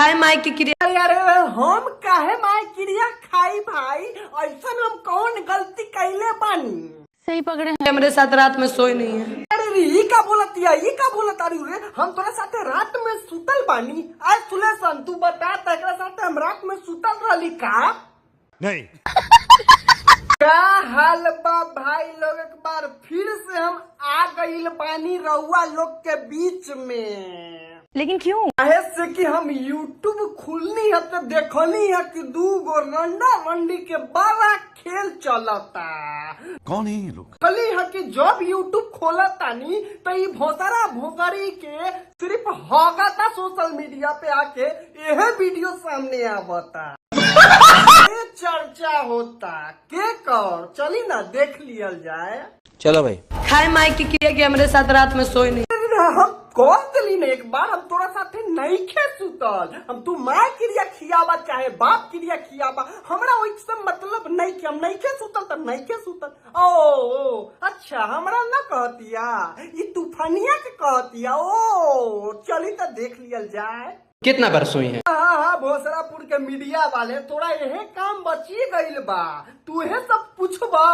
खाए माई की क्रिया। अरे हम काहे माई क्रिया खाई भाई, ऐसा हम कौन गलती कैले बानी? सही पकड़े हैं। मेरे साथ रात में सोई नहीं है। अरे ये का बोलतिया, ये का बोलता रे? हम तोरा साथे रात में सुतल बानी। आज सुलेशन तू बता, तेरा साथे हम रात में सुतल रहली का? नहीं। क्या हाल बा भाई लोग, एक बार फिर से हम आ गईल बानी रउआ लोग के बीच में। लेकिन क्यों? ऐसे कि हम YouTube खुलनी है तो देखनी है कि 2 गो रंडा रंडी के बड़ा खेल चलता। कौन है ये लोग? खली है कि जब YouTube खोलता नी तो ये भोसरा भोसरी के सिर्फ होगाता सोशल मीडिया पे आके यह वीडियो सामने आवता। ये चर्चा होता के कर, चली ना देख लिया जाए। चलो भाई। खाए माई की क्रिया कि मेरे साथ रात में सोई नहीं। हम कौन दिली ने एक बार हम तोरा साथे नहीं खे सुतल। हम तू माँ क्रिया खियावा चाहे बाप क्रिया खियावा, हमरा वैसे मतलब नहीं कि हम नहीं खे सुतल तो नहीं खे सुतल। ओ अच्छा, हमरा ना कहतिया, ये तूफानिया के कहतिया। ओ चली तो देख लिया जाए। कितना बार सोई है? हाँ, भोसरापुर के मीडिया वाले तोरा यही काम बची गईल बा। तू यह सब पूछबा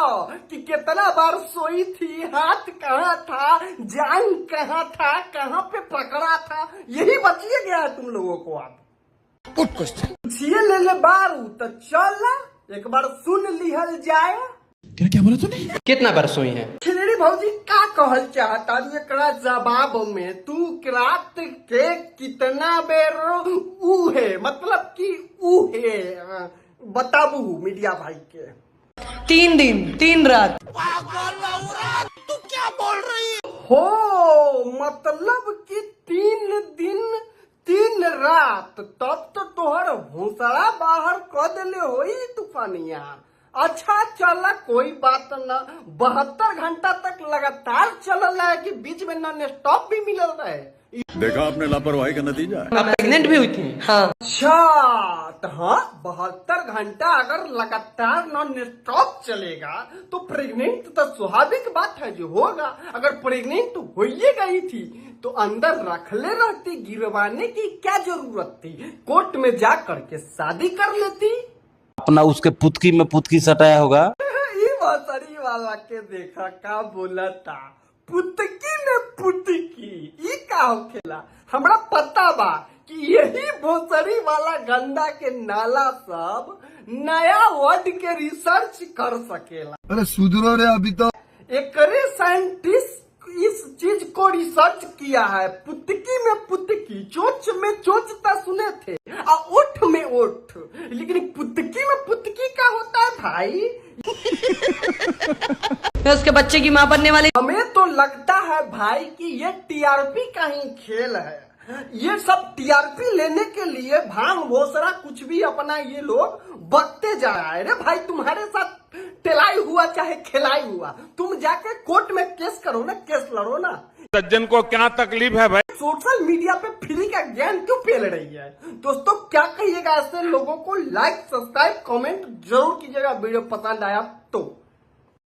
कि कितना बार सोई थी, हाथ कहाँ था, जान कहाँ था, कहाँ पे पकड़ा था, यही बचिए गया है तुम लोगों को। अब पूछिए ले बारू तो चल एक बार सुन लिहल जाए। क्या बोला तूने? कितना बार सोई है? खिलड़ी भौजी का कहल चाहता एकरा जवाब में? तू रात के कितना बेर ऊ है, मतलब कि ऊ है बताबू मीडिया भाई के। 3 दिन 3 रात। तू क्या बोल रही हो मतलब कि 3 दिन 3 रात, तब तो तोहर भूसड़ा बाहर कर देले होई तूफानिया। अच्छा चला कोई बात न, 72 घंटा तक लगातार चल रहा है कि बीच में नॉन स्टॉप भी मिल रहा है। देखा आपने लापरवाही का नतीजा। आप प्रेग्नेंट भी हुई थी? हाँ। अच्छा तो हाँ, 72 घंटा अगर लगातार नॉन स्टॉप चलेगा तो प्रेग्नेंट तो स्वाभाविक बात है जो होगा। अगर प्रेग्नेंट हो ही गई थी तो अंदर रख ले रहती, गिरवाने की क्या जरूरत थी? कोर्ट में जा करके शादी कर लेती। अपना उसके पुतकी में पुतकी सटाया होगा। ये भोसड़ी वाला के देखा का बोला था, पुतकी में पुतकी, ये का होखेला? हमरा पता बा कि यही भोसड़ी वाला गंदा के नाला सब नया वर्ड के रिसर्च कर सकेला। अरे सुधरो रे अभी तो। एकरे साइंटिस्ट इस चीज को रिसर्च किया है। पुतकी में पुतकी, चोच में चोचता सुने थे और ओठ में ओठ, लेकिन पुतकी में पुतकी का होता है भाई। मैं उसके बच्चे की माँ बनने वाली। हमें तो लगता है भाई कि ये टीआरपी का ही खेल है। ये सब टीआरपी लेने के लिए भांग भोसरा कुछ भी अपना ये लोग बकते जा रहा है। रे भाई तुम्हारे साथ टेलाई हुआ चाहे खिलाई हुआ, तुम जाके कोर्ट में केस करो ना, केस लड़ो ना। सज्जन को क्या तकलीफ है भाई? सोशल मीडिया पे फ्री का ज्ञान क्यों फैल रही है? दोस्तों क्या कहिएगा ऐसे लोगों को? लाइक सब्सक्राइब कमेंट जरूर कीजिएगा वीडियो पसंद आया तो।